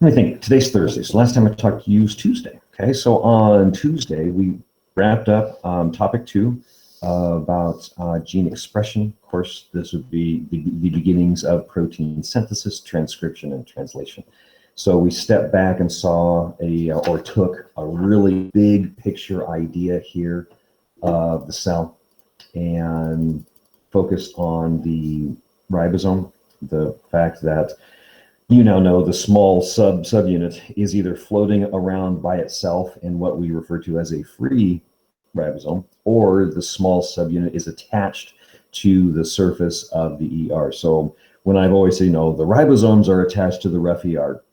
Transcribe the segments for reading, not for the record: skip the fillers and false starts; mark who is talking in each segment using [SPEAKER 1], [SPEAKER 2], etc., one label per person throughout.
[SPEAKER 1] Let me think. Today's Thursday. So last time I talked to you was Tuesday. Okay, so on Tuesday we wrapped up topic 2 about gene expression. Of course, this would be the beginnings of protein synthesis, transcription, and translation. So we stepped back and saw or took a really big picture idea here of the cell and focused on the ribosome, the fact that you now know the small subunit is either floating around by itself in what we refer to as a free ribosome, or the small subunit is attached to the surface of the ER. So when I've always said, the ribosomes are attached to the rough ER,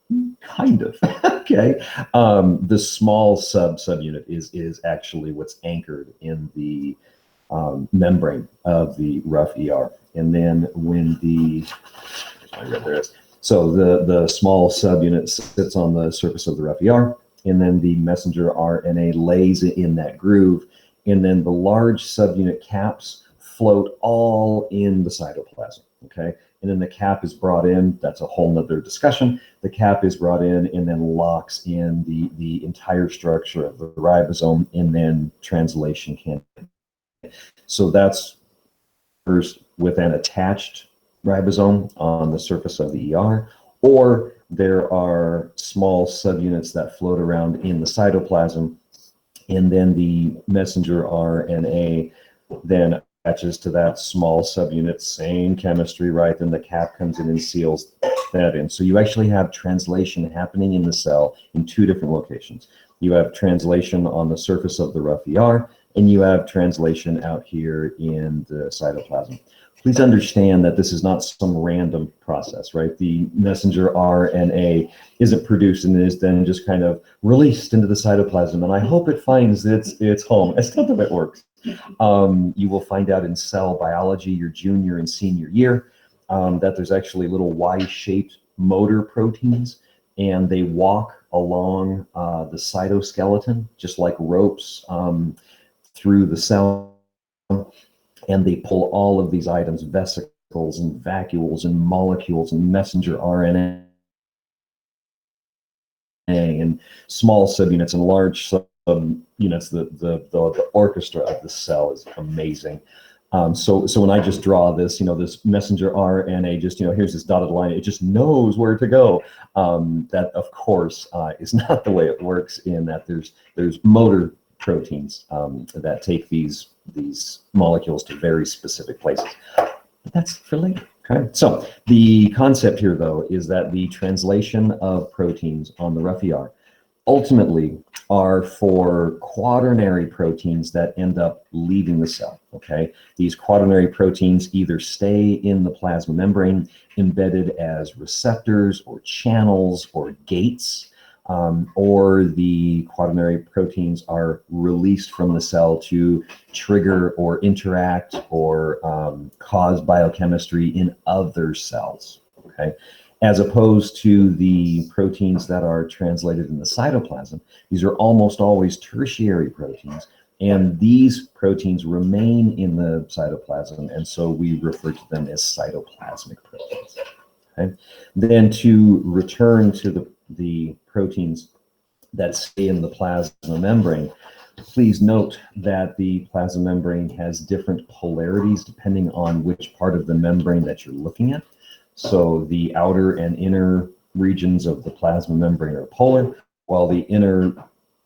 [SPEAKER 1] kind of, okay. The small subunit is actually what's anchored in the membrane of the rough ER. And then when so the small subunit sits on the surface of the rough ER, and then the messenger RNA lays in that groove, and then the large subunit caps float all in the cytoplasm, okay? And then the cap is brought in, that's a whole nother discussion. The cap is brought in and then locks in the entire structure of the ribosome, and then translation can. So that's first with an attached ribosome on the surface of the ER, or there are small subunits that float around in the cytoplasm, and then the messenger RNA then attaches to that small subunit, same chemistry, right? Then the cap comes in and seals that in. So you actually have translation happening in the cell in 2 different locations. You have translation on the surface of the rough ER, and you have translation out here in the cytoplasm. Please understand that this is not some random process, right? The messenger RNA isn't produced and is then just kind of released into the cytoplasm, and I hope it finds its home. That's not the way it works. You will find out in cell biology your junior and senior year that there's actually little Y-shaped motor proteins, and they walk along the cytoskeleton just like ropes through the cell, and they pull all of these items, vesicles and vacuoles and molecules and messenger RNA and small subunits and large subunits. The orchestra of the cell is amazing. So when I just draw this, this messenger RNA, just, here's this dotted line, it just knows where to go. That, of course, is not the way it works, in that there's motor proteins that take these molecules to very specific places. But that's for later. Okay. So the concept here, though, is that the translation of proteins on the rough ER ultimately are for quaternary proteins that end up leaving the cell. Okay. These quaternary proteins either stay in the plasma membrane embedded as receptors or channels or gates, or the quaternary proteins are released from the cell to trigger or interact or cause biochemistry in other cells, okay? As opposed to the proteins that are translated in the cytoplasm. These are almost always tertiary proteins, and these proteins remain in the cytoplasm, and so we refer to them as cytoplasmic proteins. Okay? Then to return to the proteins that stay in the plasma membrane, please note that the plasma membrane has different polarities depending on which part of the membrane that you're looking at. So the outer and inner regions of the plasma membrane are polar, while the inner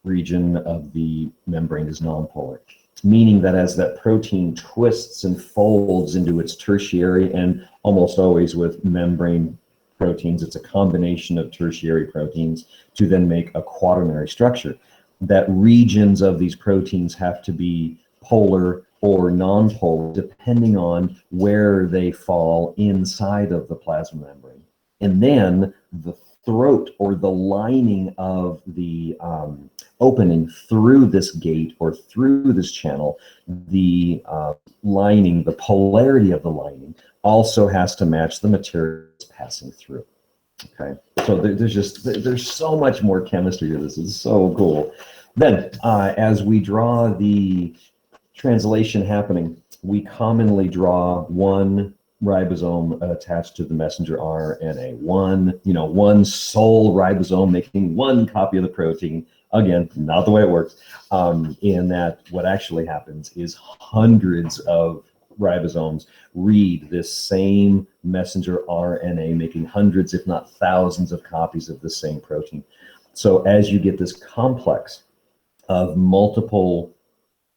[SPEAKER 1] region of the membrane is nonpolar, meaning that as that protein twists and folds into its tertiary, and almost always with membrane proteins, it's a combination of tertiary proteins to then make a quaternary structure, that regions of these proteins have to be polar or non-polar depending on where they fall inside of the plasma membrane. And then the throat, or the lining of the opening through this gate or through this channel, the lining, the polarity of the lining also has to match the material passing through. Okay, so there's so much more chemistry to this. It's so cool. Then as we draw the translation happening, we commonly draw one ribosome attached to the messenger RNA. One sole ribosome making one copy of the protein. Again, not the way it works. In that, what actually happens is hundreds of ribosomes read this same messenger RNA, making hundreds, if not thousands, of copies of the same protein. So as you get this complex of multiple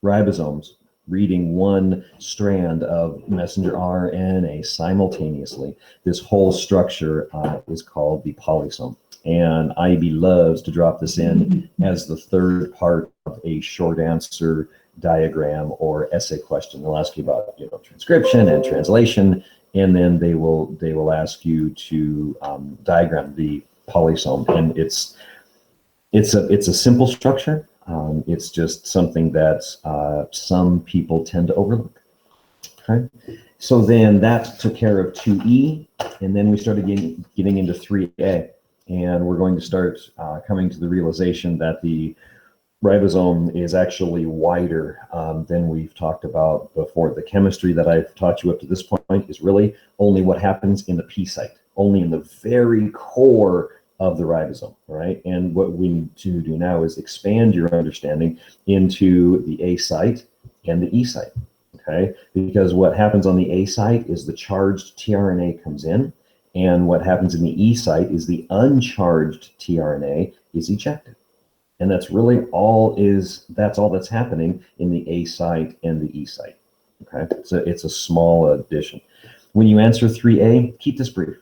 [SPEAKER 1] ribosomes reading one strand of messenger RNA simultaneously, this whole structure is called the polysome. And IB loves to drop this in as the third part of a short answer diagram or essay question. They'll ask you about transcription and translation, and then they will ask you to diagram the polysome. And it's a simple structure. It's just something that some people tend to overlook. Okay, so then that took care of 2E, and then we started getting into 3A, and we're going to start coming to the realization that the ribosome is actually wider than we've talked about before. The chemistry that I've taught you up to this point is really only what happens in the P site, only in the very core of the ribosome, right? And what we need to do now is expand your understanding into the A site and the E site, okay? Because what happens on the A site is the charged tRNA comes in, and what happens in the E site is the uncharged tRNA is ejected. And that's really all that's happening in the A site and the E site, okay? So it's a small addition. When you answer 3A, keep this brief.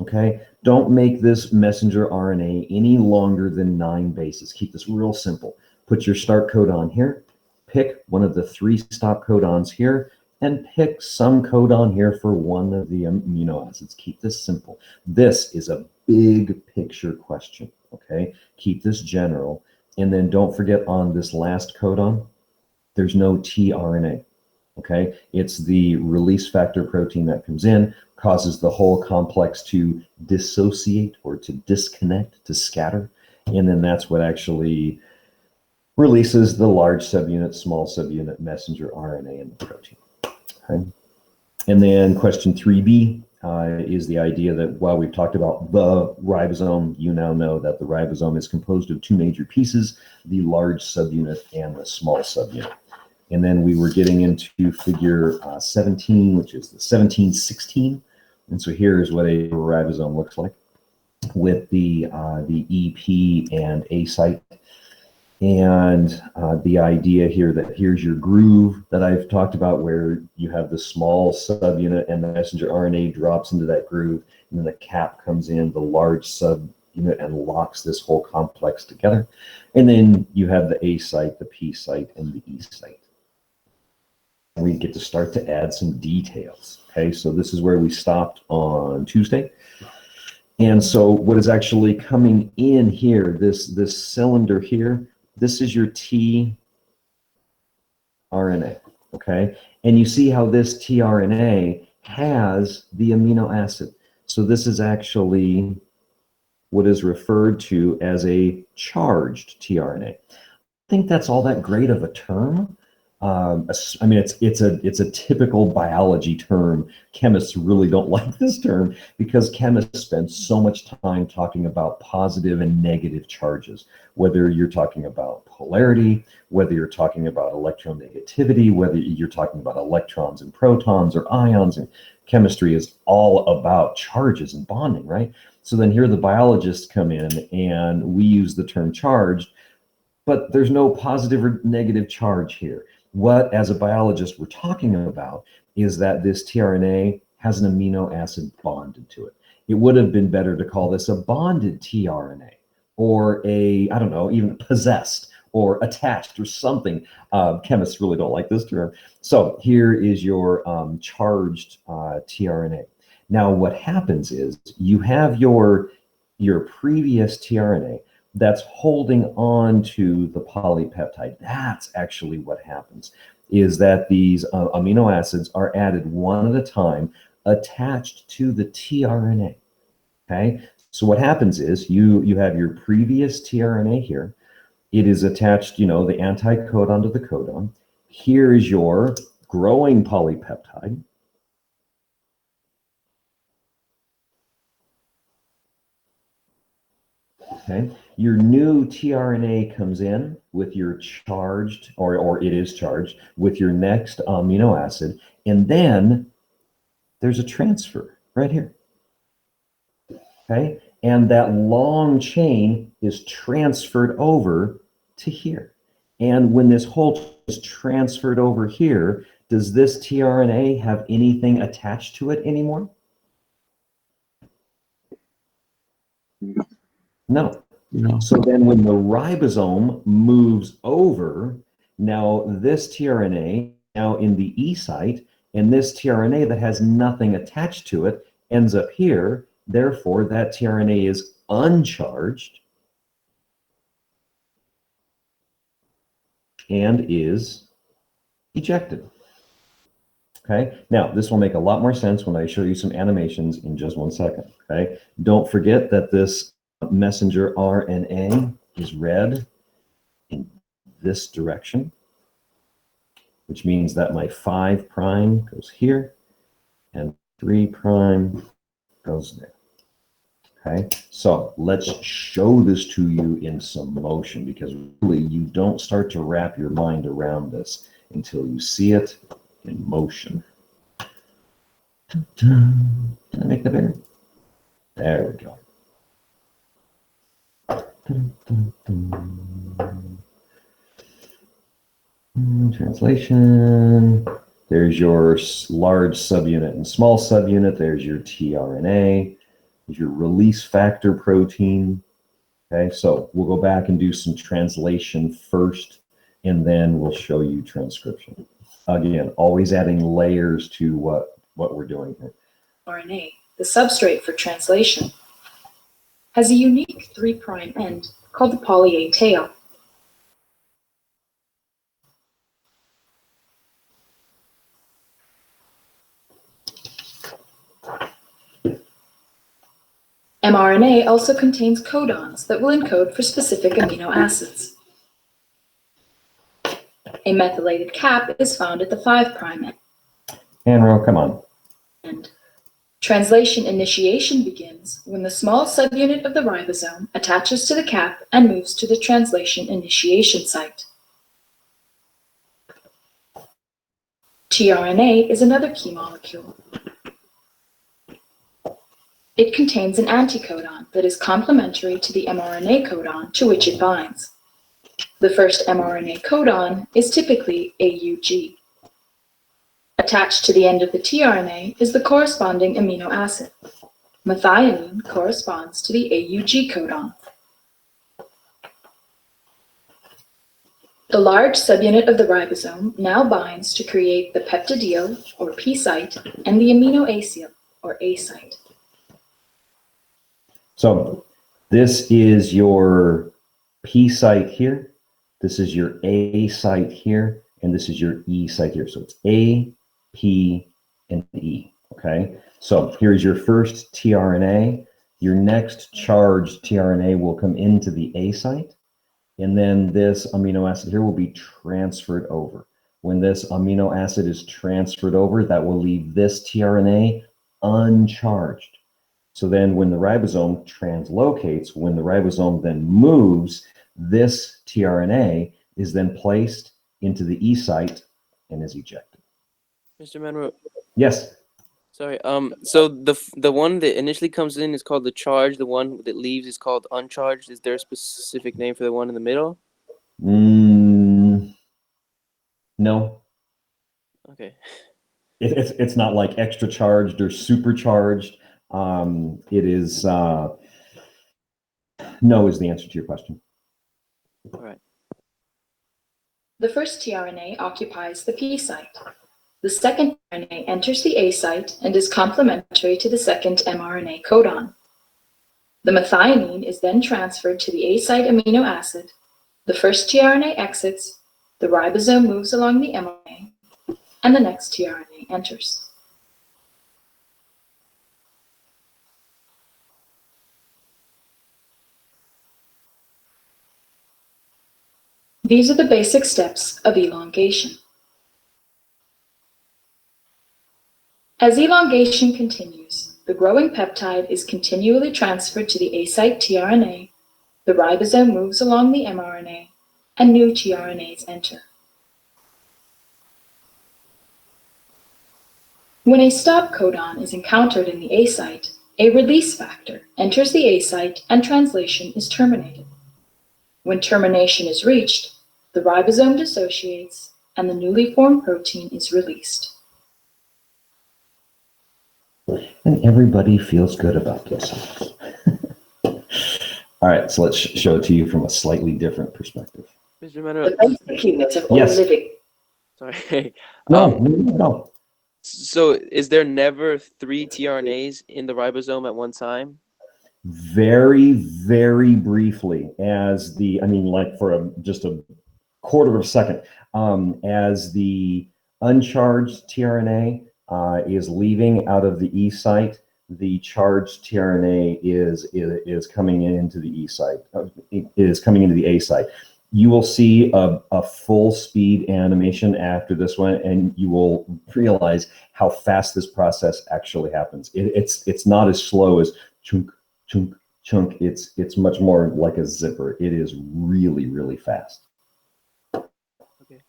[SPEAKER 1] Okay, don't make this messenger RNA any longer than 9 bases. Keep this real simple. Put your start codon here, pick one of the 3 stop codons here, and pick some codon here for one of the amino acids. Keep this simple. This is a big picture question, okay? Keep this general, and then don't forget on this last codon, there's no tRNA, okay? It's the release factor protein that comes in, causes the whole complex to dissociate or to disconnect, to scatter. And then that's what actually releases the large subunit, small subunit messenger RNA in the protein. Okay. And then question 3b is the idea that while we've talked about the ribosome, you now know that the ribosome is composed of 2 major pieces, the large subunit and the small subunit. And then we were getting into figure 17, which is the 1716. And so here's what a ribosome looks like with the EP and A site. And the idea here that here's your groove that I've talked about, where you have the small subunit and the messenger RNA drops into that groove, and then the cap comes in, the large subunit, and locks this whole complex together. And then you have the A site, the P site, and the E site. We get to start to add some details. Okay, so this is where we stopped on Tuesday. And so what is actually coming in here, this cylinder here, this is your tRNA, okay? And you see how this tRNA has the amino acid. So this is actually what is referred to as a charged tRNA. I think that's all that great of a term. I mean, it's a typical biology term. Chemists really don't like this term because chemists spend so much time talking about positive and negative charges, whether you're talking about polarity, whether you're talking about electronegativity, whether you're talking about electrons and protons or ions. And chemistry is all about charges and bonding, right? So then here the biologists come in and we use the term charged, but there's no positive or negative charge here. What, as a biologist, we're talking about is that this tRNA has an amino acid bonded to it. It would have been better to call this a bonded tRNA, or a, I don't know, even possessed or attached or something. Chemists really don't like this term. So here is your charged tRNA. Now what happens is you have your previous tRNA that's holding on to the polypeptide. That's actually what happens, is that these amino acids are added one at a time, attached to the tRNA, okay? So what happens is you have your previous tRNA here. It is attached, the anticodon to the codon. Here is your growing polypeptide. Okay, your new tRNA comes in with your charged, or it is charged with your next amino acid, and then there's a transfer right here. Okay, and that long chain is transferred over to here. And when this whole is transferred over here, does this tRNA have anything attached to it anymore? No.
[SPEAKER 2] No.
[SPEAKER 1] So then when the ribosome moves over, now this tRNA now in the E site, and this tRNA that has nothing attached to it ends up here. Therefore, that tRNA is uncharged and is ejected. Okay, now this will make a lot more sense when I show you some animations in just 1 second. Okay, don't forget that this messenger RNA is read in this direction, which means that my 5' goes here and 3' goes there. Okay, so let's show this to you in some motion, because really you don't start to wrap your mind around this until you see it in motion. Can I make that bigger? There we go. Translation. There's your large subunit and small subunit. There's your tRNA. There's your release factor protein. Okay, so we'll go back and do some translation first, and then we'll show you transcription. Again, always adding layers to what we're doing here.
[SPEAKER 3] RNA, the substrate for translation, has a unique 3' end called the poly A tail. mRNA also contains codons that will encode for specific amino acids. A methylated cap is found at the 5' end.
[SPEAKER 1] Anro, come on.
[SPEAKER 3] And translation initiation begins when the small subunit of the ribosome attaches to the cap and moves to the translation initiation site. tRNA is another key molecule. It contains an anticodon that is complementary to the mRNA codon to which it binds. The first mRNA codon is typically AUG. Attached to the end of the tRNA is the corresponding amino acid. Methionine corresponds to the AUG codon. The large subunit of the ribosome now binds to create the peptidyl, or P site, and the aminoacyl, or A site.
[SPEAKER 1] So this is your P site here, this is your A site here, and this is your E site here. So it's A, P, and E, okay? So here's your first tRNA. Your next charged tRNA will come into the A site, and then this amino acid here will be transferred over. When this amino acid is transferred over, that will leave this tRNA uncharged. So then when the ribosome translocates, when the ribosome then moves, this tRNA is then placed into the E site and is ejected.
[SPEAKER 4] Mr. Monroe.
[SPEAKER 1] Yes.
[SPEAKER 4] Sorry. So the one that initially comes in is called the charge. The one that leaves is called uncharged. Is there a specific name for the one in the middle?
[SPEAKER 1] No.
[SPEAKER 4] Okay.
[SPEAKER 1] It's not like extra charged or supercharged. It is no is the answer to your question.
[SPEAKER 4] All right.
[SPEAKER 3] The first tRNA occupies the P site. The second RNA enters the A site and is complementary to the second mRNA codon. The methionine is then transferred to the A site amino acid. The first tRNA exits, the ribosome moves along the mRNA, and the next tRNA enters. These are the basic steps of elongation. As elongation continues, the growing peptide is continually transferred to the A site tRNA, The ribosome moves along the mRNA, and new tRNAs enter. When a stop codon is encountered in the A site, a release factor enters the A site and translation is terminated. When termination is reached, the ribosome dissociates and the newly formed protein is released.
[SPEAKER 1] And everybody feels good about themselves. All right, so let's show it to you from a slightly different perspective.
[SPEAKER 4] Mr. Manuel,
[SPEAKER 2] The basic unit of all
[SPEAKER 1] Yes.
[SPEAKER 2] living.
[SPEAKER 4] sorry.
[SPEAKER 1] No.
[SPEAKER 4] So is there never 3 tRNAs in the ribosome at one time?
[SPEAKER 1] Very, very briefly, like for just a quarter of a second, as the uncharged tRNA is leaving out of the E site, the charged tRNA is coming into the E site. It is coming into the A site. You will see a full speed animation after this one, and you will realize how fast this process actually happens. It's not as slow as chunk, chunk, chunk. It's much more like a zipper. It is really, really fast.
[SPEAKER 4] Okay.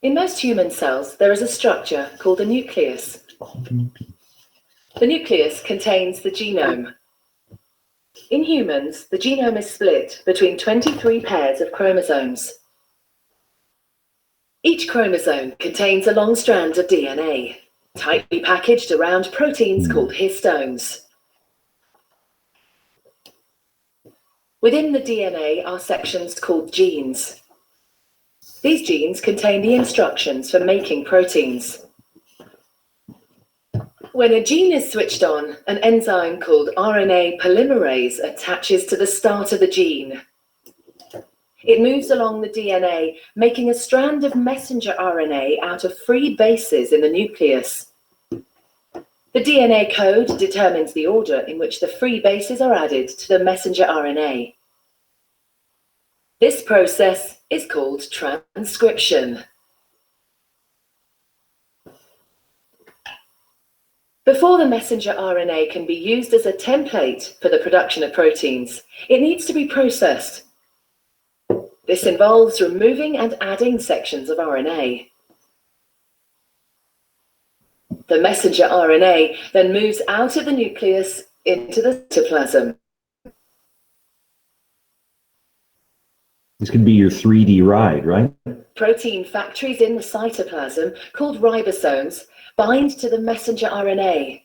[SPEAKER 2] In most human cells, there is a structure called a nucleus. The nucleus contains the genome. In humans, the genome is split between 23 pairs of chromosomes. Each chromosome contains a long strand of DNA, tightly packaged around proteins called histones. Within the DNA are sections called genes. These genes contain the instructions for making proteins. When a gene is switched on, an enzyme called RNA polymerase attaches to the start of the gene. It moves along the DNA, making a strand of messenger RNA out of 3 bases in the nucleus. The DNA code determines the order in which the 3 bases are added to the messenger RNA. This process is called transcription. Before the messenger RNA can be used as a template for the production of proteins, it needs to be processed. This involves removing and adding sections of RNA. The messenger RNA then moves out of the nucleus into the cytoplasm.
[SPEAKER 1] This could be your 3D ride, right?
[SPEAKER 2] Protein factories in the cytoplasm, called ribosomes, bind to the messenger RNA.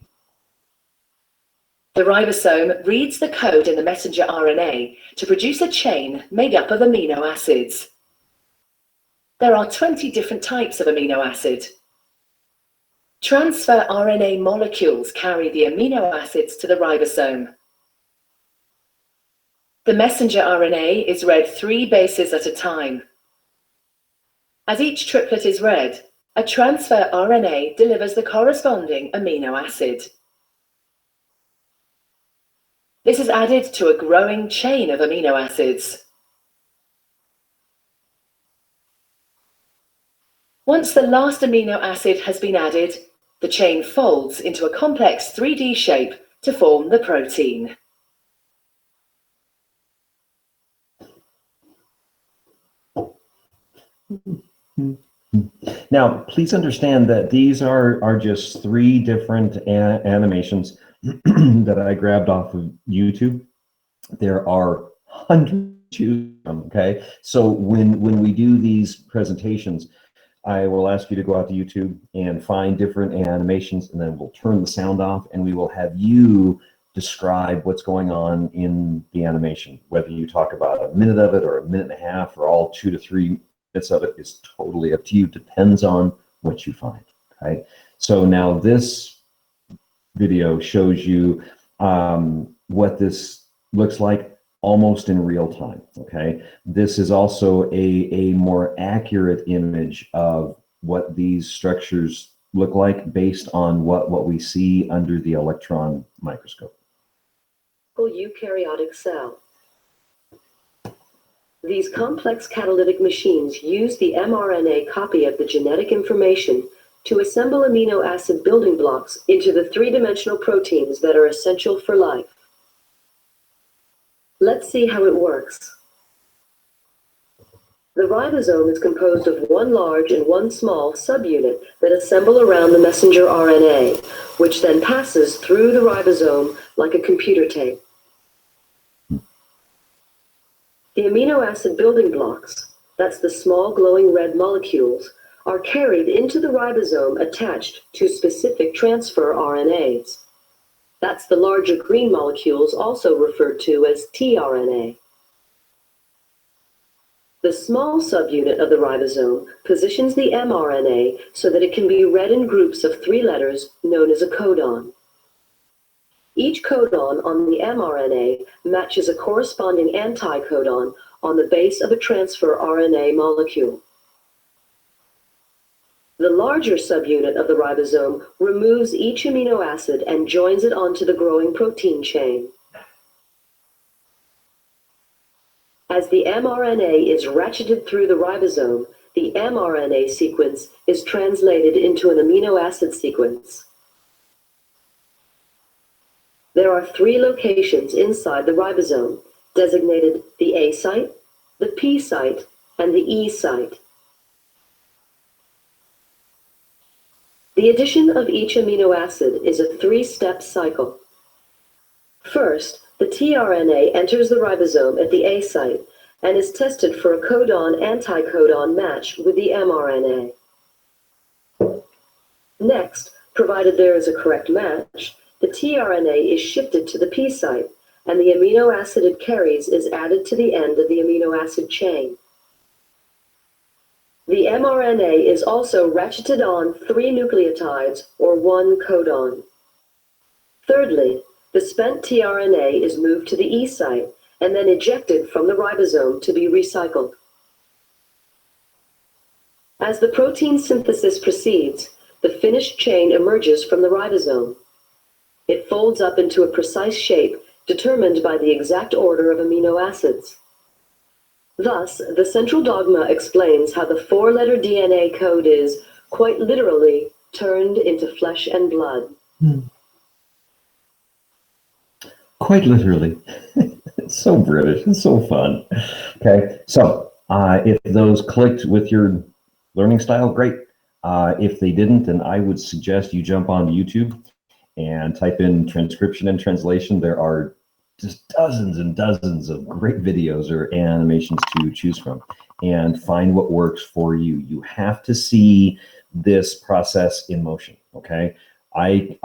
[SPEAKER 2] The ribosome reads the code in the messenger RNA to produce a chain made up of amino acids. There are 20 different types of amino acid. Transfer RNA molecules carry the amino acids to the ribosome. The messenger RNA is read 3 bases at a time. As each triplet is read, a transfer RNA delivers the corresponding amino acid. This is added to a growing chain of amino acids. Once the last amino acid has been added, the chain folds into a complex 3D shape to form the protein.
[SPEAKER 1] Now, please understand that these are just 3 different animations that I grabbed off of YouTube. There are hundreds to choose from, okay? So when we do these presentations, I will ask you to go out to YouTube and find different animations, and then we'll turn the sound off, and we will have you describe what's going on in the animation. Whether you talk about a minute of it or a minute and a half or all 2 to 3 minutes of it is totally up to you. Depends on what you find, right? So now this video shows you what this looks like almost in real time, okay? This is also a more accurate image of what these structures look like based on what we see under the electron microscope.
[SPEAKER 2] Eukaryotic cell. These complex catalytic machines use the mRNA copy of the genetic information to assemble amino acid building blocks into the 3-dimensional proteins that are essential for life. Let's see how it works. The ribosome is composed of one large and one small subunit that assemble around the messenger RNA, which then passes through the ribosome like a computer tape. The amino acid building blocks, that's the small glowing red molecules, are carried into the ribosome attached to specific transfer RNAs. That's the larger green molecules, also referred to as tRNA. The small subunit of the ribosome positions the mRNA so that it can be read in groups of 3 letters known as a codon. Each codon on the mRNA matches a corresponding anticodon on the base of a transfer RNA molecule. The larger subunit of the ribosome removes each amino acid and joins it onto the growing protein chain. As the mRNA is ratcheted through the ribosome, the mRNA sequence is translated into an amino acid sequence. There are 3 locations inside the ribosome, designated the A site, the P site, and the E site. The addition of each amino acid is a 3-step cycle. First, the tRNA enters the ribosome at the A site and is tested for a codon-anticodon match with the mRNA. Next, provided there is a correct match, the tRNA is shifted to the P site, and the amino acid it carries is added to the end of the amino acid chain. The mRNA is also ratcheted on 3 nucleotides, or 1 codon. Thirdly, the spent tRNA is moved to the E site and then ejected from the ribosome to be recycled. As the protein synthesis proceeds, the finished chain emerges from the ribosome. It folds up into a precise shape determined by the exact order of amino acids. Thus, the central dogma explains how the 4-letter DNA code is, quite literally, turned into flesh and blood.
[SPEAKER 1] Quite literally. It's so British. It's so fun. Okay, so if those clicked with your learning style, great. If they didn't, then I would suggest you jump on YouTube and type in transcription and translation. There are just dozens and dozens of great videos or animations to choose from, and find what works for you. You have to see this process in motion, okay? I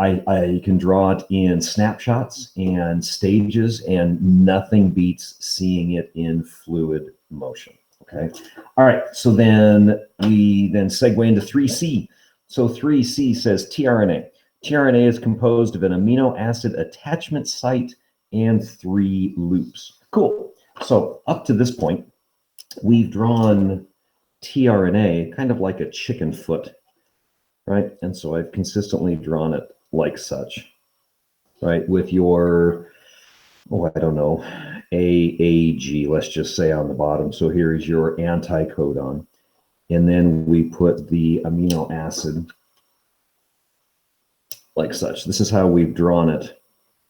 [SPEAKER 1] can draw it in snapshots and stages, and nothing beats seeing it in fluid motion, okay? All right, so then we segue into 3C. So 3C says tRNA. tRNA is composed of an amino acid attachment site and 3 loops. Cool. So up to this point, we've drawn tRNA kind of like a chicken foot, right? And so I've consistently drawn it like such, right? With your, I don't know, AAG, let's just say on the bottom. So here is your anticodon. And then we put the amino acid like such. This is how we've drawn it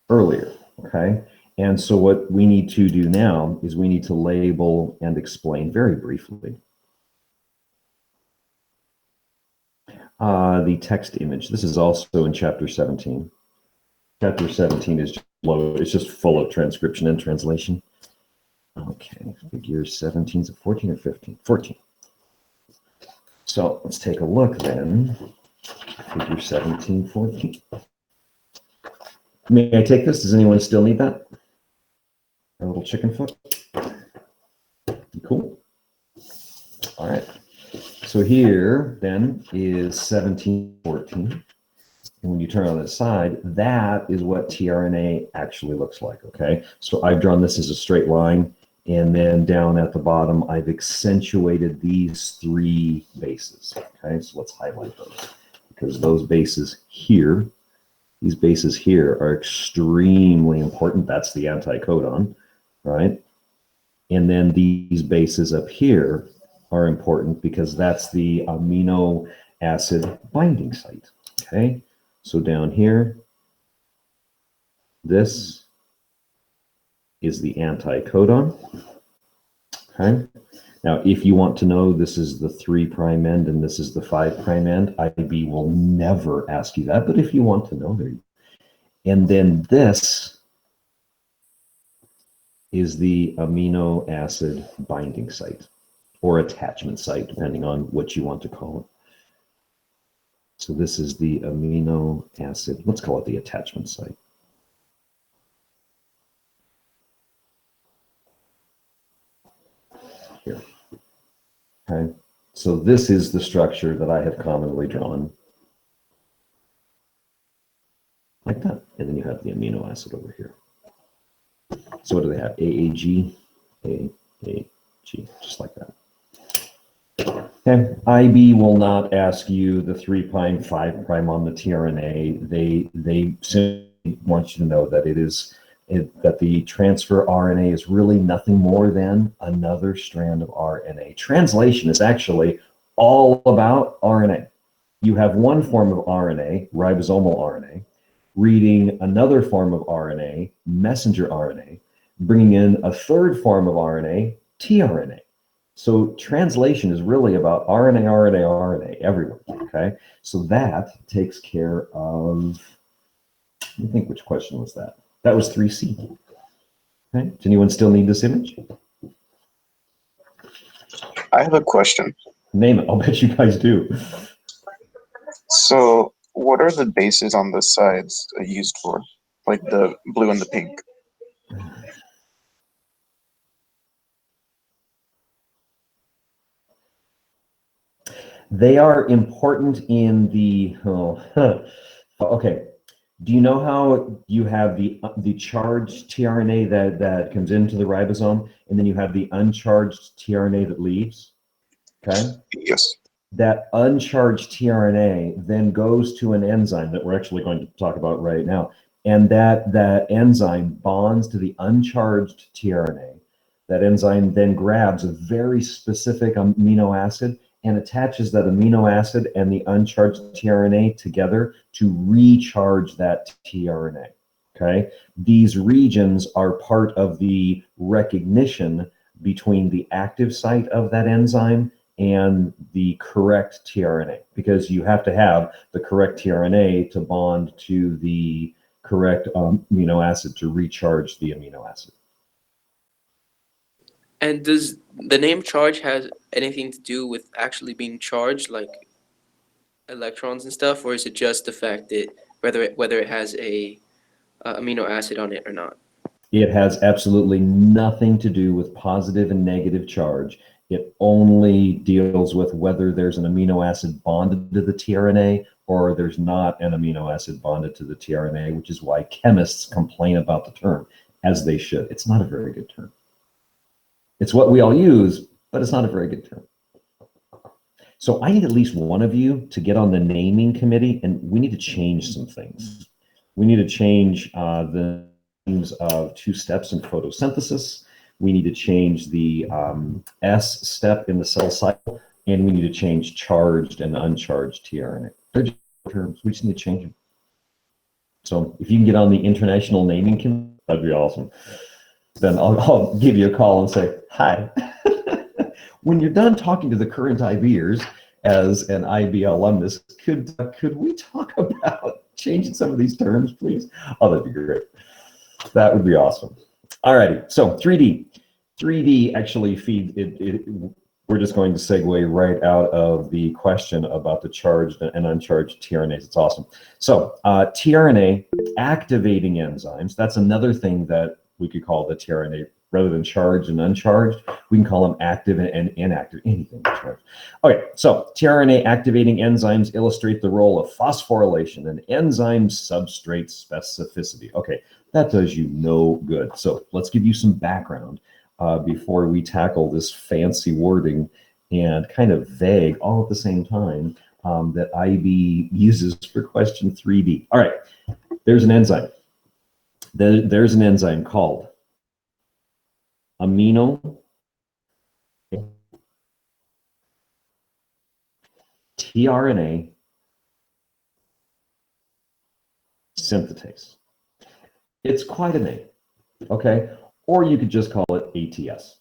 [SPEAKER 1] earlier, okay? And so what we need to do now is we need to label and explain very briefly the text image. This is also in chapter 17. Chapter 17 is it's just full of transcription and translation. Okay, figure 17 is 14 or 15? 14. So let's take a look then. Figure 17, 14. May I take this? Does anyone still need that? A little chicken foot? Cool. All right. So here then is 17, 14. And when you turn on the side, that is what tRNA actually looks like, okay? So I've drawn this as a straight line, and then down at the bottom, I've accentuated these 3 bases, okay? So let's highlight those, because those bases here, these bases here are extremely important. That's the anticodon, right? And then these bases up here are important because that's the amino acid binding site, okay? So down here, this is the anticodon. Okay. Now, if you want to know, this is the 3' end and this is the 5' end. IB will never ask you that, but if you want to know, there you go. And then this is the amino acid binding site or attachment site, depending on what you want to call it. So this is the amino acid, let's call it the attachment site. Here. Okay, so this is the structure that I have commonly drawn. Like that. And then you have the amino acid over here. So what do they have? AAG, AAG, just like that. Okay, IB will not ask you the 3', 5' on the tRNA. They simply want you to know that that the transfer RNA is really nothing more than another strand of RNA. Translation is actually all about RNA. You have one form of RNA, ribosomal RNA, reading another form of RNA, messenger RNA, bringing in a third form of RNA, tRNA. So translation is really about RNA, RNA, RNA everywhere, okay? So that takes care of, let me think, which question was that? That was 3C. Okay, does anyone still need this image?
[SPEAKER 5] I have a question.
[SPEAKER 1] Name it, I'll bet you guys do.
[SPEAKER 5] So, what are the bases on the sides used for? Like the blue and the pink?
[SPEAKER 1] They are important in the, okay. Do you know how you have the charged tRNA that comes into the ribosome, and then you have the uncharged tRNA that leaves? Okay.
[SPEAKER 5] Yes.
[SPEAKER 1] That uncharged tRNA then goes to an enzyme that we're actually going to talk about right now, and that enzyme bonds to the uncharged tRNA. That enzyme then grabs a very specific amino acid and attaches that amino acid and the uncharged tRNA together to recharge that tRNA, okay? These regions are part of the recognition between the active site of that enzyme and the correct tRNA, because you have to have the correct tRNA to bond to the correct amino acid to recharge the amino acid.
[SPEAKER 4] And does the name charge has anything to do with actually being charged, like electrons and stuff, or is it just the fact that whether it has a amino acid on it or not?
[SPEAKER 1] It has absolutely nothing to do with positive and negative charge. It only deals with whether there's an amino acid bonded to the tRNA or there's not an amino acid bonded to the tRNA, which is why chemists complain about the term, as they should. It's not a very good term. It's what we all use, but it's not a very good term. So I need at least one of you to get on the naming committee, and we need to change some things. We need to change the names of 2 steps in photosynthesis. We need to change the S step in the cell cycle, and we need to change charged and uncharged tRNA. They're just terms. We just need to change them. So if you can get on the international naming committee, that'd be awesome. Then I'll give you a call and say, hi. When you're done talking to the current IBers as an IB alumnus, could we talk about changing some of these terms, please? Oh, that'd be great. That would be awesome. All righty, so 3D. 3D actually feeds it. We're just going to segue right out of the question about the charged and uncharged tRNAs. It's awesome. So tRNA activating enzymes, that's another thing that we could call the tRNA. Rather than charged and uncharged, we can call them active and inactive, anything charged. Okay, so tRNA activating enzymes illustrate the role of phosphorylation and enzyme substrate specificity. Okay, that does you no good. So let's give you some background before we tackle this fancy wording and kind of vague all at the same time that IB uses for question 3D. All right, there's an enzyme. There's an enzyme called amino tRNA synthetase. It's quite a name, okay? or you could just call it ATS.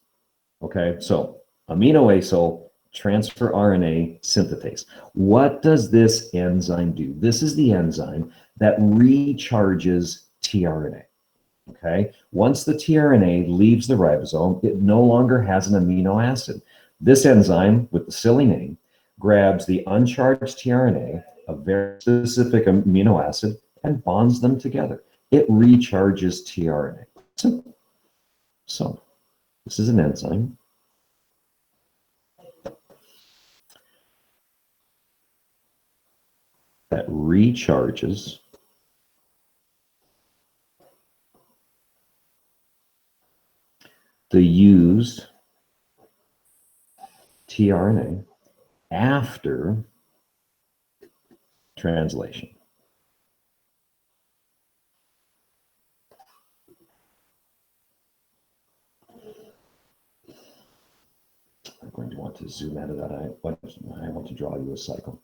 [SPEAKER 1] Okay, so aminoacyl transfer RNA synthetase. What does this enzyme do? This is the enzyme that recharges tRNA. Okay, once the tRNA leaves the ribosome, it no longer has an amino acid. This enzyme, with the silly name, grabs the uncharged tRNA, a very specific amino acid, and bonds them together. It recharges tRNA. Simple. So, this is an enzyme that recharges the used tRNA after translation. I'm going to want to zoom out of that. I want to draw you a cycle.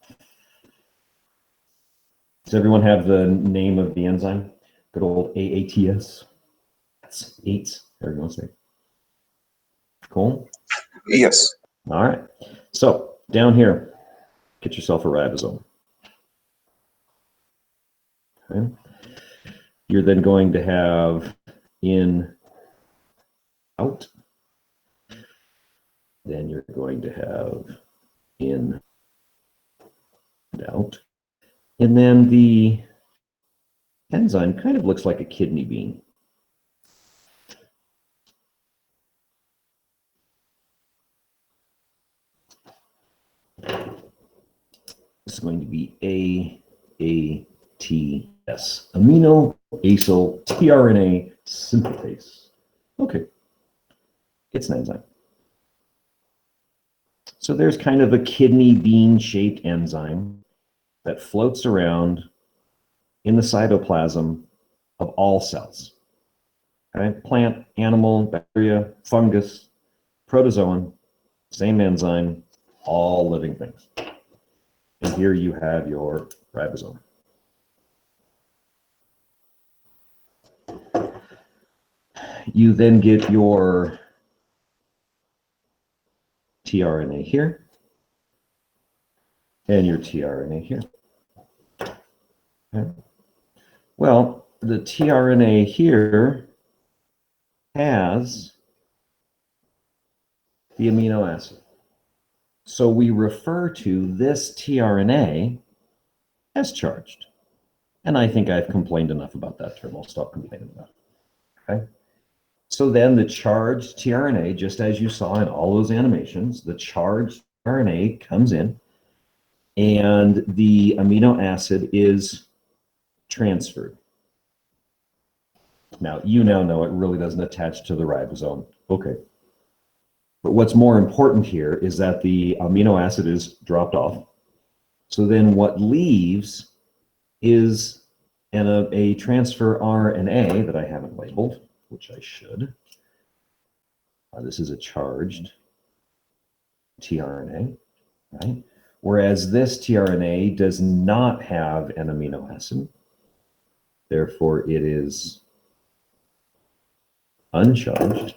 [SPEAKER 1] Does everyone have the name of the enzyme? Good old AATS. That's 8. Everyone say. Cool?
[SPEAKER 5] Yes.
[SPEAKER 1] All right. So down here, get yourself a ribosome. Okay. You're then going to have in, out. Then you're going to have in and out. And then the enzyme kind of looks like a kidney bean. This is going to be AATS, amino acyl tRNA synthetase. Okay, it's an enzyme. So there's kind of a kidney bean shaped enzyme that floats around in the cytoplasm of all cells. Okay? Plant, animal, bacteria, fungus, protozoan, same enzyme, all living things. And here you have your ribosome. You then get your tRNA here and your tRNA here. Okay. Well, the tRNA here has the amino acid. So we refer to this tRNA as charged. And I think I've complained enough about that term. I'll stop complaining about it. Okay. So then the charged tRNA, just as you saw in all those animations, the charged RNA comes in and the amino acid is transferred. Now, you now know it really doesn't attach to the ribosome. Okay. But what's more important here is that the amino acid is dropped off. So then what leaves is a transfer RNA that I haven't labeled, which I should. This is a charged tRNA, right? Whereas this tRNA does not have an amino acid. Therefore, it is uncharged.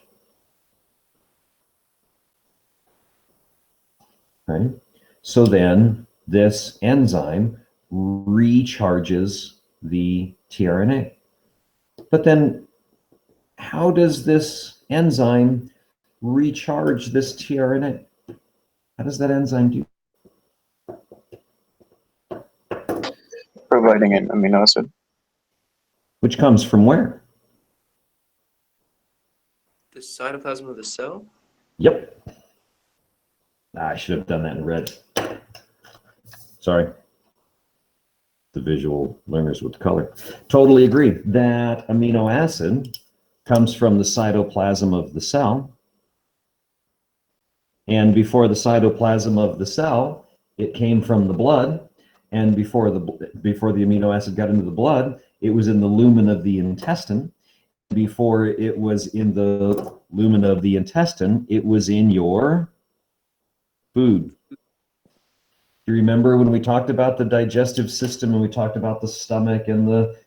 [SPEAKER 1] Right? So then this enzyme recharges the tRNA. But then how does this enzyme recharge this tRNA? How does that enzyme do?
[SPEAKER 5] Providing an amino acid.
[SPEAKER 1] Which comes from where?
[SPEAKER 4] The cytoplasm of the cell?
[SPEAKER 1] Yep. I should have done that in red. Sorry. The visual learners with the color. Totally agree. That amino acid comes from the cytoplasm of the cell. And before the cytoplasm of the cell, it came from the blood. And before the amino acid got into the blood, it was in the lumen of the intestine. Before it was in the lumen of the intestine, it was in your food. You remember when we talked about the digestive system and we talked about the stomach and the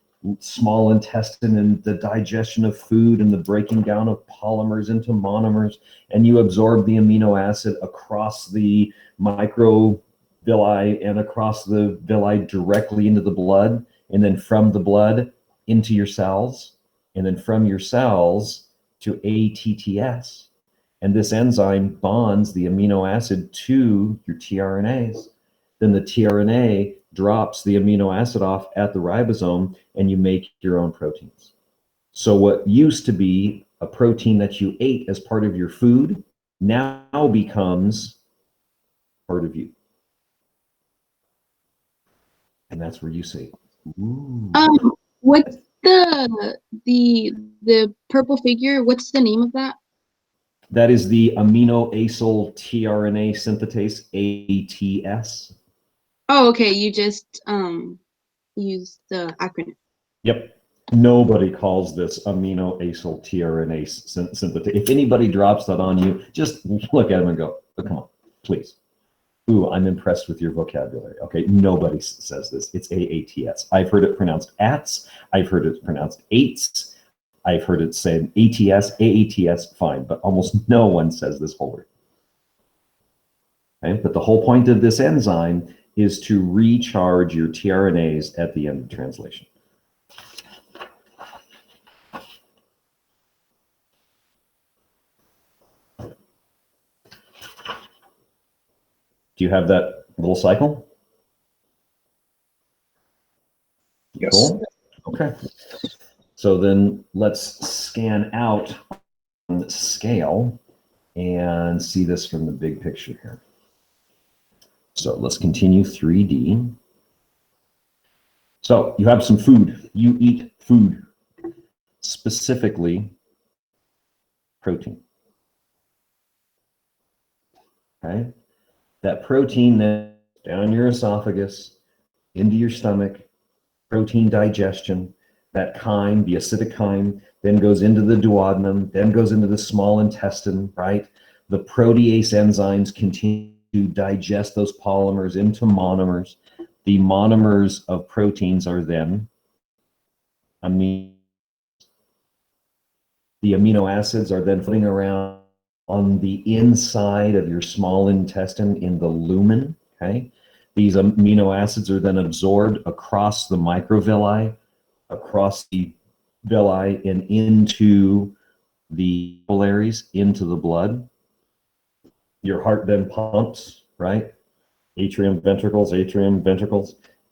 [SPEAKER 1] small intestine and the digestion of food and the breaking down of polymers into monomers, and you absorb the amino acid across the microvilli and across the villi directly into the blood, and then from the blood into your cells, and then from your cells to ATTS. And this enzyme bonds the amino acid to your tRNAs. Then the tRNA drops the amino acid off at the ribosome, and you make your own proteins. So what used to be a protein that you ate as part of your food now becomes part of you. And that's where you say, ooh.
[SPEAKER 6] What's the purple figure? What's the name of that?
[SPEAKER 1] That is the amino acyl tRNA synthetase, ATS.
[SPEAKER 6] Oh, okay. You just used the acronym.
[SPEAKER 1] Yep. Nobody calls this amino acyl tRNA synthetase. If anybody drops that on you, just look at them and go, oh, come on, please. Ooh, I'm impressed with your vocabulary. Okay, nobody says this. It's AATS. I've heard it pronounced ATS. I've heard it pronounced ATES. I've heard it said ATS, AATS, fine, but almost no one says this whole word. Okay, but the whole point of this enzyme is to recharge your tRNAs at the end of translation. Do you have that little cycle?
[SPEAKER 5] Yes.
[SPEAKER 1] Cool. Okay. So then let's scan out on the scale and see this from the big picture here. So let's continue 3D. So you have some food. You eat food, specifically protein. Okay. That protein then down your esophagus, into your stomach, protein digestion, that chyme, the acidic chyme, then goes into the duodenum, then goes into the small intestine, right? The protease enzymes continue to digest those polymers into monomers. The monomers of proteins are then the amino acids are then floating around on the inside of your small intestine in the lumen, okay? These amino acids are then absorbed across the microvilli, across the villi, and into the capillaries, into the blood. Your heart then pumps, right? Atrium, ventricles,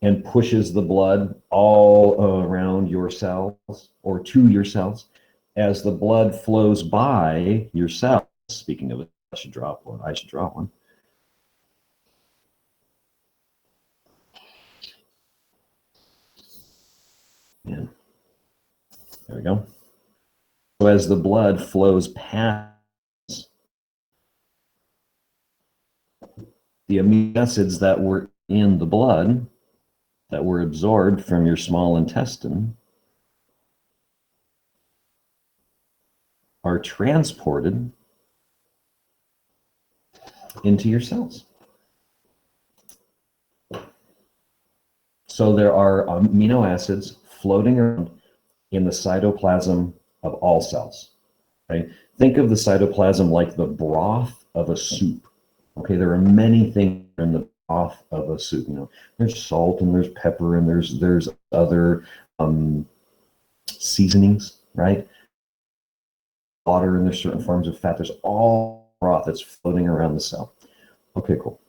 [SPEAKER 1] and pushes the blood all around your cells or to your cells. As the blood flows by your cells, speaking of it, I should draw one. Yeah. There we go. So as the blood flows past the amino acids that were in the blood, that were absorbed from your small intestine, are transported into your cells. So there are amino acids floating around in the cytoplasm of all cells. Okay? Think of the cytoplasm like the broth of a soup. Okay, there are many things in the broth of a soup. You know, there's salt and there's pepper and there's other seasonings, right? Water and there's certain forms of fat. There's all broth that's floating around the cell. Okay, cool.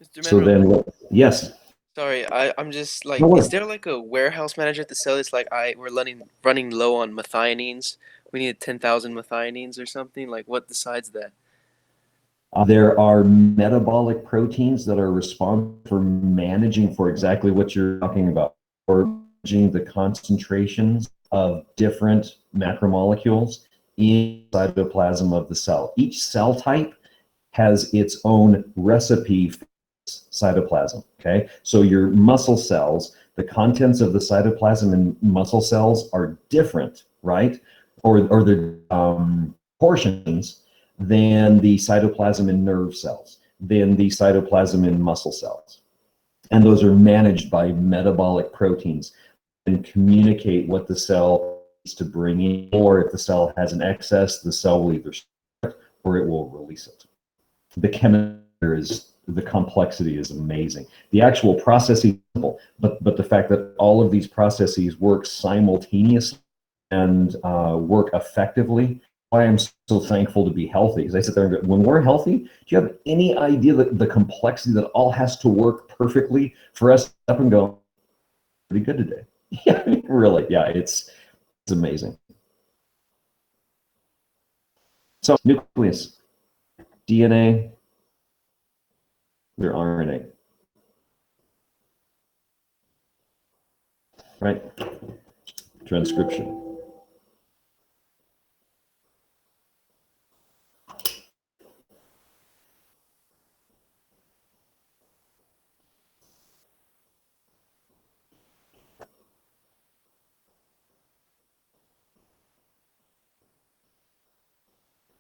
[SPEAKER 4] Mr.
[SPEAKER 1] So
[SPEAKER 4] Menro,
[SPEAKER 1] then, yes.
[SPEAKER 4] sorry, I'm just like,
[SPEAKER 1] No
[SPEAKER 4] is
[SPEAKER 1] worries.
[SPEAKER 4] there like a warehouse manager at the cell? It's like we're running low on methionines. We need 10,000 methionines or something. Like, what decides that?
[SPEAKER 1] There are metabolic proteins that are responsible for managing for exactly what you're talking about, or managing the concentrations of different macromolecules in the cytoplasm of the cell. Each cell type has its own recipe for cytoplasm, okay? So your muscle cells, the contents of the cytoplasm in muscle cells are different, right? Or the portions than the cytoplasm in nerve cells, than the cytoplasm in muscle cells. And those are managed by metabolic proteins and communicate what the cell needs to bring in, or if the cell has an excess, the cell will either start or it will release it. The chemistry is, the complexity is amazing. The actual processing is simple, but the fact that all of these processes work simultaneously and work effectively, why I'm so thankful to be healthy. Because I sit there and go, when we're healthy, do you have any idea that the complexity that all has to work perfectly for us to up and go, pretty good today? Yeah, really, yeah, it's amazing. So nucleus, DNA, their RNA, right? Transcription.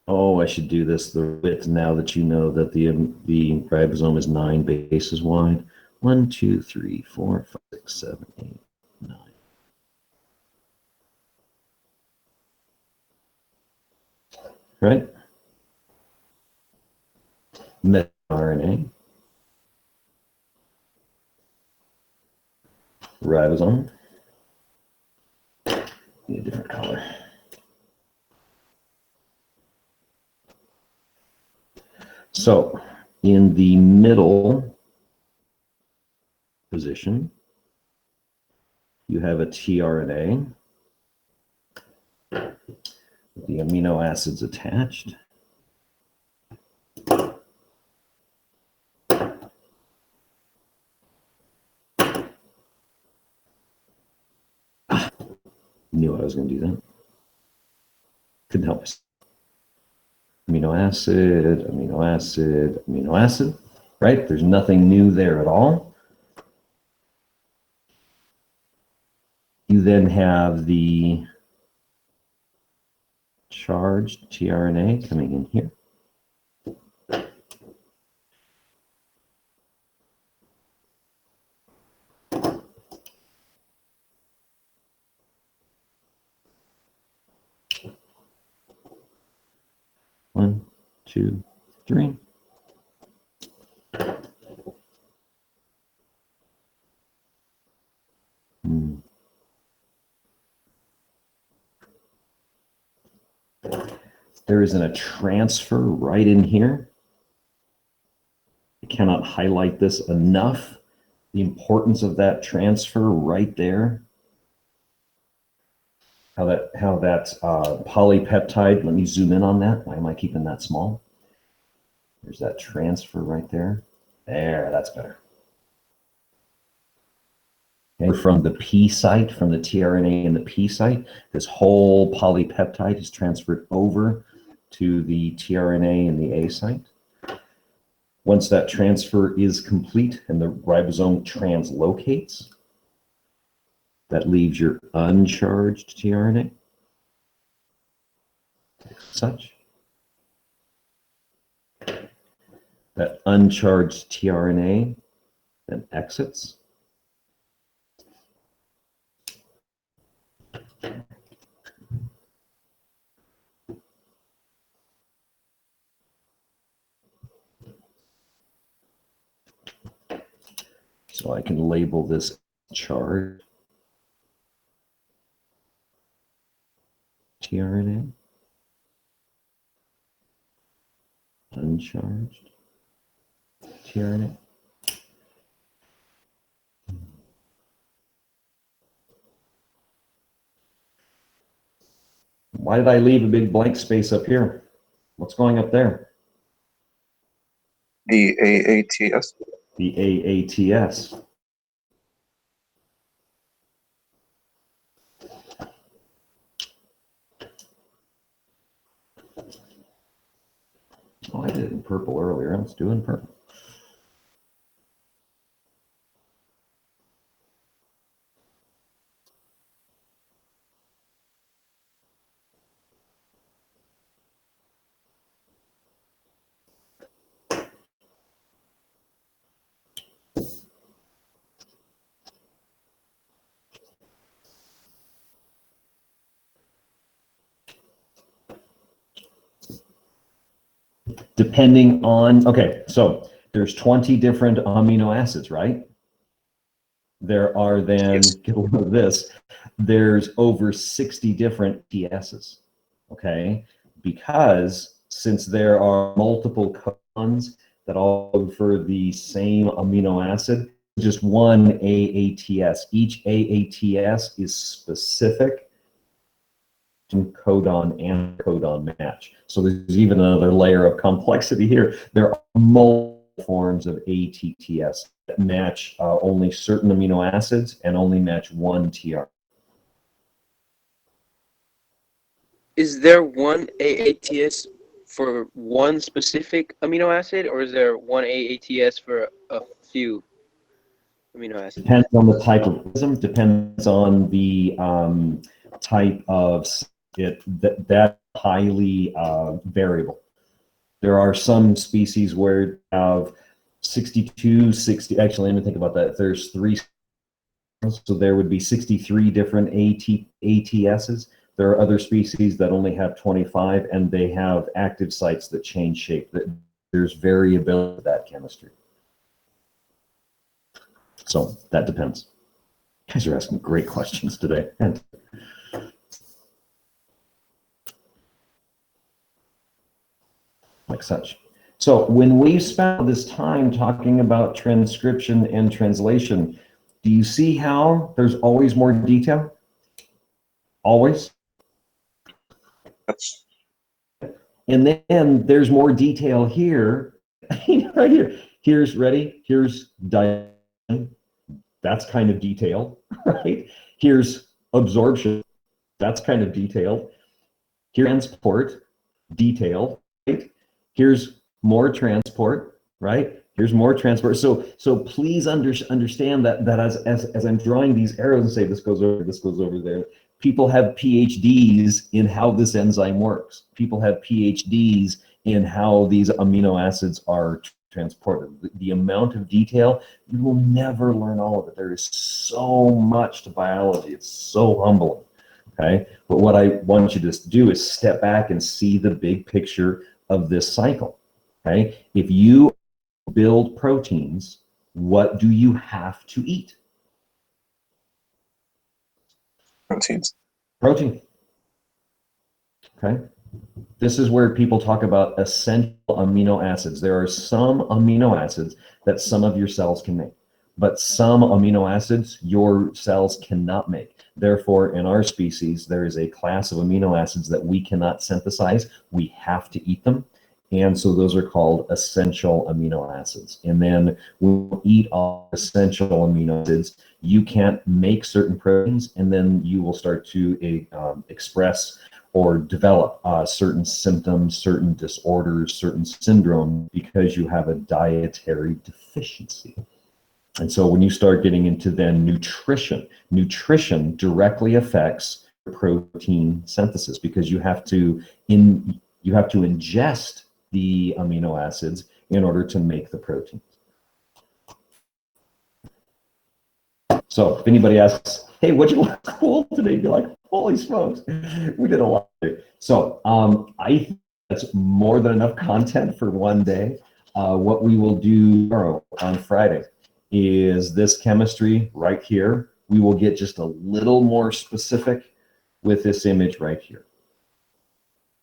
[SPEAKER 1] Oh, I should do this the width now that you know that the ribosome is 9 bases wide. 1, 2, 3, 4, 5, 6, 7, 8, 9. Right? mRNA, ribosome. Need a different color. So, in the middle position, you have a tRNA, with the amino acids attached. Knew I was going to do that. Couldn't help myself. Amino acid, amino acid, amino acid, right? There's nothing new there at all. You then have the charged tRNA coming in here. One, two, three. There isn't a transfer right in here. I cannot highlight this enough. The importance of that transfer right there. How that polypeptide, let me zoom in on that. Why am I keeping that small? There's that transfer right there. There, that's better. And from the P site, from the tRNA in the P site, this whole polypeptide is transferred over to the tRNA in the A site. Once that transfer is complete and the ribosome translocates, that leaves your uncharged tRNA, such. That uncharged tRNA then exits. So I can label this charged tRNA, uncharged tRNA. Why did I leave a big blank space up here? What's going up there?
[SPEAKER 5] The AATS.
[SPEAKER 1] The AATS. Oh, I did it in purple earlier. Let's do it in purple. Depending on, okay, so there's 20 different amino acids, right? There are then,
[SPEAKER 5] Yes.
[SPEAKER 1] get a load of this, there's over 60 different TSs, okay? Because since there are multiple codons that all code for the same amino acid, just one AATS. Each AATS is specific to codon and codon match. So there's even another layer of complexity here. There are multiple forms of ATTS that match only certain amino acids and only match one TR.
[SPEAKER 4] Is there one AATS for one specific amino acid, or is there one AATS for a few amino acids?
[SPEAKER 1] Depends on the type of prism, depends on the type of it, that highly variable. There are some species where you have 62, 60, actually, let me think about that. There's 3, so there would be 63 different ATSs. There are other species that only have 25, and they have active sites that change shape. There's variability of that chemistry. So that depends. You guys are asking great questions today. And like such. So when we spent this time talking about transcription and translation, do you see how there's always more detail? Always?
[SPEAKER 5] That's
[SPEAKER 1] And then there's more detail here, right here. Here's ready. Here's digestion. That's kind of detailed, right? Here's absorption. That's kind of detailed. Here's transport, detailed, right? Here's more transport, right? Here's more transport. So please understand that as I'm drawing these arrows and say this goes over there, people have PhDs in how this enzyme works. People have PhDs in how these amino acids are transported. The amount of detail, you will never learn all of it. There is so much to biology. It's so humbling. Okay, but what I want you to do is step back and see the big picture of this cycle. Okay, if you build proteins, what do you have to eat?
[SPEAKER 5] proteins.
[SPEAKER 1] Protein. Okay, this is where people talk about essential amino acids. There are some amino acids that some of your cells can make, but some amino acids your cells cannot make. Therefore, in our species, there is a class of amino acids that we cannot synthesize. We have to eat them. And so those are called essential amino acids. And then when you eat all essential amino acids, you can't make certain proteins, and then you will start to express or develop certain symptoms, certain disorders, certain syndromes because you have a dietary deficiency. And so when you start getting into then nutrition directly affects protein synthesis because you have to ingest the amino acids in order to make the proteins. So if anybody asks, hey, what'd you learn cool today? You're like, holy smokes, we did a lot. So I think that's more than enough content for one day. What we will do tomorrow on Friday is this chemistry right here. We will get just a little more specific with this image right here.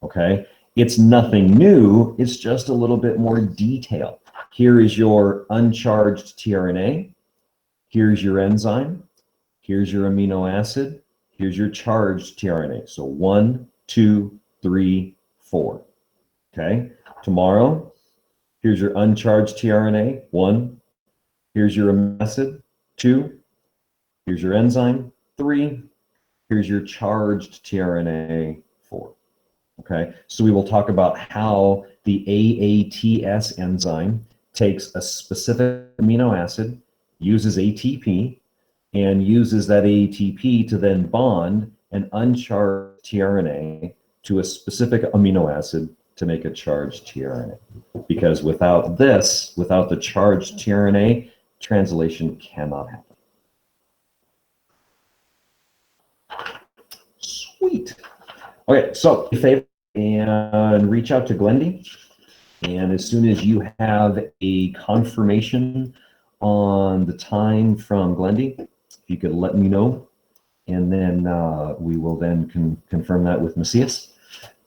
[SPEAKER 1] Okay, it's nothing new, it's just a little bit more detail. Here is your uncharged tRNA, here's your enzyme, here's your amino acid, here's your charged tRNA. So 1, 2, 3, 4. Okay, tomorrow, here's your uncharged tRNA, 1. Here's your amino acid, 2. Here's your enzyme, 3. Here's your charged tRNA, 4. Okay, so we will talk about how the AATS enzyme takes a specific amino acid, uses ATP, and uses that ATP to then bond an uncharged tRNA to a specific amino acid to make a charged tRNA. Because without this, without the charged tRNA, translation cannot happen. Sweet. Okay, so favor and reach out to Glendy And as soon as you have a confirmation on the time from Glendy, if you could let me know, and then we will then confirm that with Macias,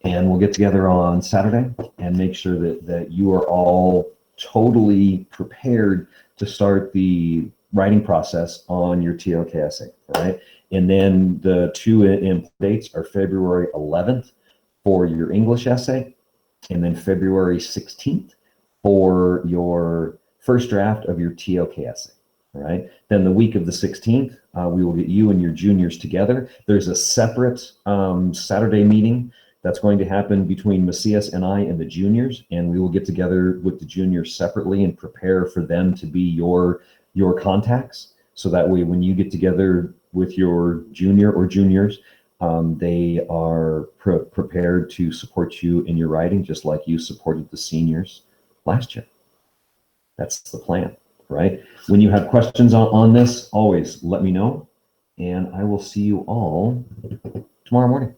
[SPEAKER 1] and we'll get together on Saturday and make sure that you are all totally prepared to start the writing process on your TOK essay, all right? And then the two important dates are February 11th for your English essay, and then February 16th for your first draft of your TOK essay, all right? Then the week of the 16th, we will get you and your juniors together. There's a separate Saturday meeting that's going to happen between Macias and I and the juniors, and we will get together with the juniors separately and prepare for them to be your contacts. So that way, when you get together with your junior or juniors, they are prepared to support you in your writing, just like you supported the seniors last year. That's the plan, right? When you have questions on this, always let me know, and I will see you all tomorrow morning.